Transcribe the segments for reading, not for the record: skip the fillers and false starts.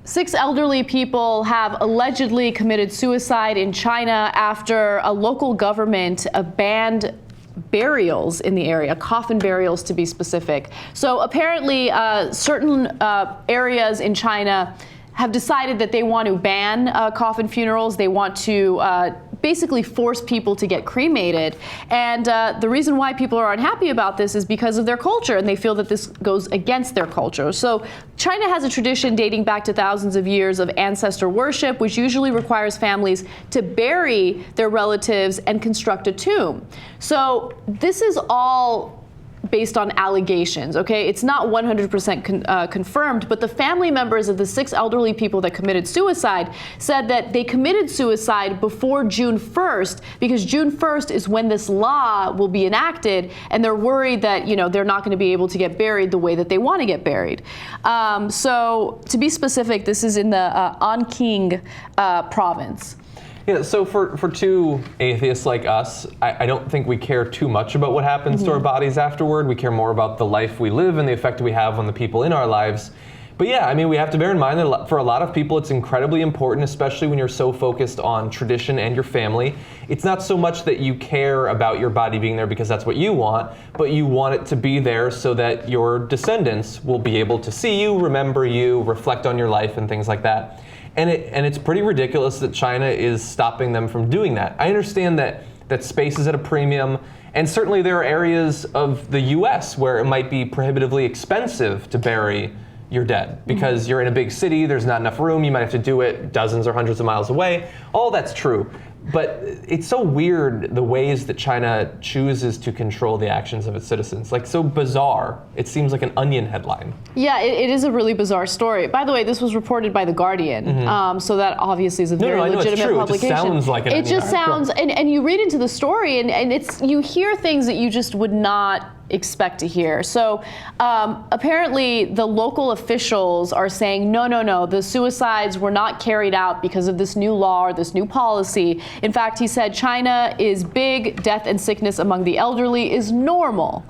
6 elderly people have allegedly committed suicide in China after a local government banned burials in the area, coffin burials to be specific. So apparently certain areas in China have decided that they want to ban coffin funerals. They want to basically force people to get cremated. And the reason why people are unhappy about this is because of their culture, and they feel that this goes against their culture. So China has a tradition dating back to thousands of years of ancestor worship, which usually requires families to bury their relatives and construct a tomb. So this is all based on allegations, okay? It's not 100% confirmed, but the family members of the 6 elderly people that committed suicide said that they committed suicide before June 1st because June 1st is when this law will be enacted, and they're worried that, you know, they're not going to be able to get buried the way that they want to get buried. So to be specific, this is in the Anqing province. Yeah, so for two atheists like us, I don't think we care too much about what happens to our bodies afterward. We care more about the life we live and the effect we have on the people in our lives. But yeah, I mean, we have to bear in mind that for a lot of people, it's incredibly important, especially when you're so focused on tradition and your family. It's not so much that you care about your body being there because that's what you want, but you want it to be there so that your descendants will be able to see you, remember you, reflect on your life and things like that. And it's pretty ridiculous that China is stopping them from doing that. I understand that space is at a premium, and certainly there are areas of the US where it might be prohibitively expensive to bury your dead because you're in a big city, there's not enough room, you might have to do it dozens or hundreds of miles away. All that's true. But it's so weird the ways that China chooses to control the actions of its citizens. Like, so bizarre. It seems like an Onion headline. Yeah, it is a really bizarre story. By the way, this was reported by The Guardian, so that obviously is a very legitimate publication. It just sounds like an Onion. It just sounds, and you read into the story, and it's, you hear things that you just would not expect to hear. So apparently the local officials are saying, no, the suicides were not carried out because of this new law or this new policy. In fact, he said China is big, death and sickness among the elderly is normal.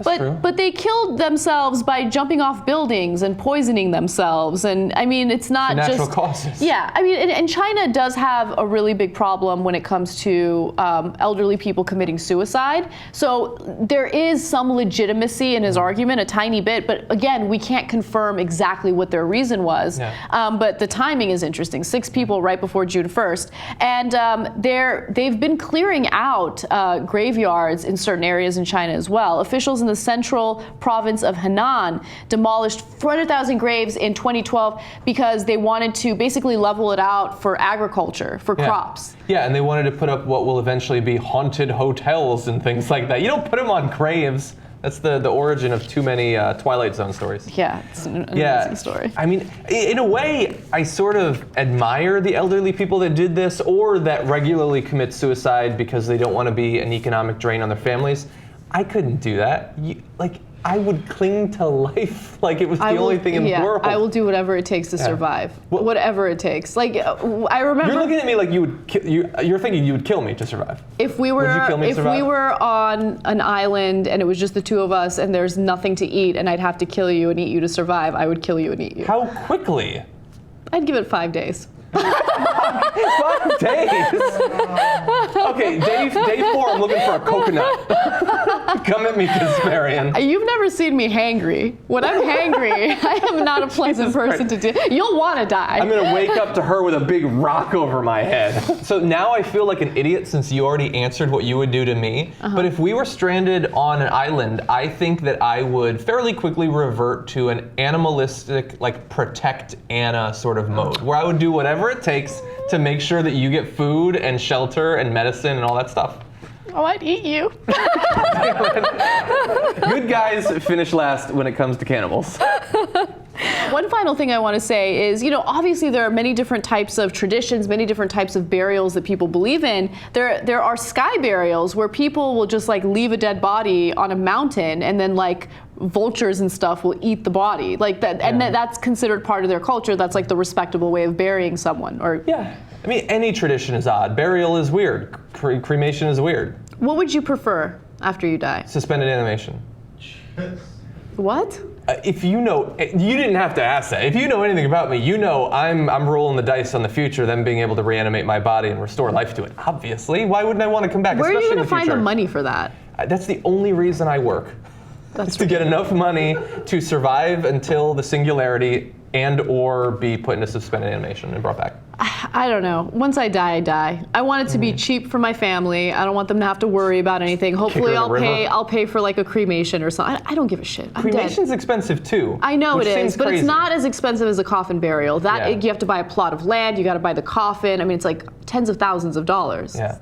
But they killed themselves by jumping off buildings and poisoning themselves, and I mean, it's not just natural causes. Yeah, I mean, and China does have a really big problem when it comes to elderly people committing suicide. So there is some legitimacy in his argument, a tiny bit, but again, we can't confirm exactly what their reason was. Yeah. But the timing is interesting. 6 people right before June 1st, and they've been clearing out graveyards in certain areas in China as well. Officials in the central province of Henan demolished 400,000 graves in 2012 because they wanted to basically level it out for agriculture, for crops. Yeah, and they wanted to put up what will eventually be haunted hotels and things like that. You don't put them on graves. That's the origin of too many Twilight Zone stories. Yeah, it's an amazing story. I mean, in a way, I sort of admire the elderly people that did this or that regularly commit suicide because they don't want to be an economic drain on their families. I couldn't do that. I would cling to life like it was the only thing in the world. I will do whatever it takes to survive. Whatever it takes. Like, I remember. You're looking at me like you're thinking you would kill me to survive. If we were on an island and it was just the two of us and there's nothing to eat and I'd have to kill you and eat you to survive, I would kill you and eat you. How quickly? I'd give it 5 days. 5 days? Okay, day 4, I'm looking for a coconut. Come at me, Kasparian. You've never seen me hangry. When I'm hangry, I am not a pleasant person to do. You'll want to die. I'm going to wake up to her with a big rock over my head. So now I feel like an idiot since you already answered what you would do to me. But if we were stranded on an island, I think that I would fairly quickly revert to an animalistic, like, protect Anna sort of mode, where I would do whatever it takes to make sure that you get food and shelter and medicine and all that stuff. Oh, I'd eat you. Good guys finish last when it comes to cannibals. One final thing I want to say is, obviously there are many different types of traditions, many different types of burials that people believe in. There are sky burials where people will just leave a dead body on a mountain and then vultures and stuff will eat the body and that's considered part of their culture. That's the respectable way of burying someone. Yeah, I mean, any tradition is odd. Burial is weird. Cremation is weird. What would you prefer after you die? Suspended animation. What? If you know, you didn't have to ask that. If you know anything about me, you know I'm rolling the dice on the future, them being able to reanimate my body and restore life to it. Obviously, why wouldn't I want to come back? Where are you especially going in to find the future? money for that? That's the only reason I work. That's to get enough money to survive until the singularity and or be put into suspended animation and brought back. I don't know. Once I die, I die. I want it to be cheap for my family. I don't want them to have to worry about anything. Hopefully I'll pay for like a cremation or something. I don't give a shit. I'm Cremation's dead. expensive too. I know which it is, seems but crazy. it's not as expensive as a coffin burial. Yeah. You have to buy a plot of land, you got to buy the coffin. I mean, it's like tens of thousands of dollars. Yeah.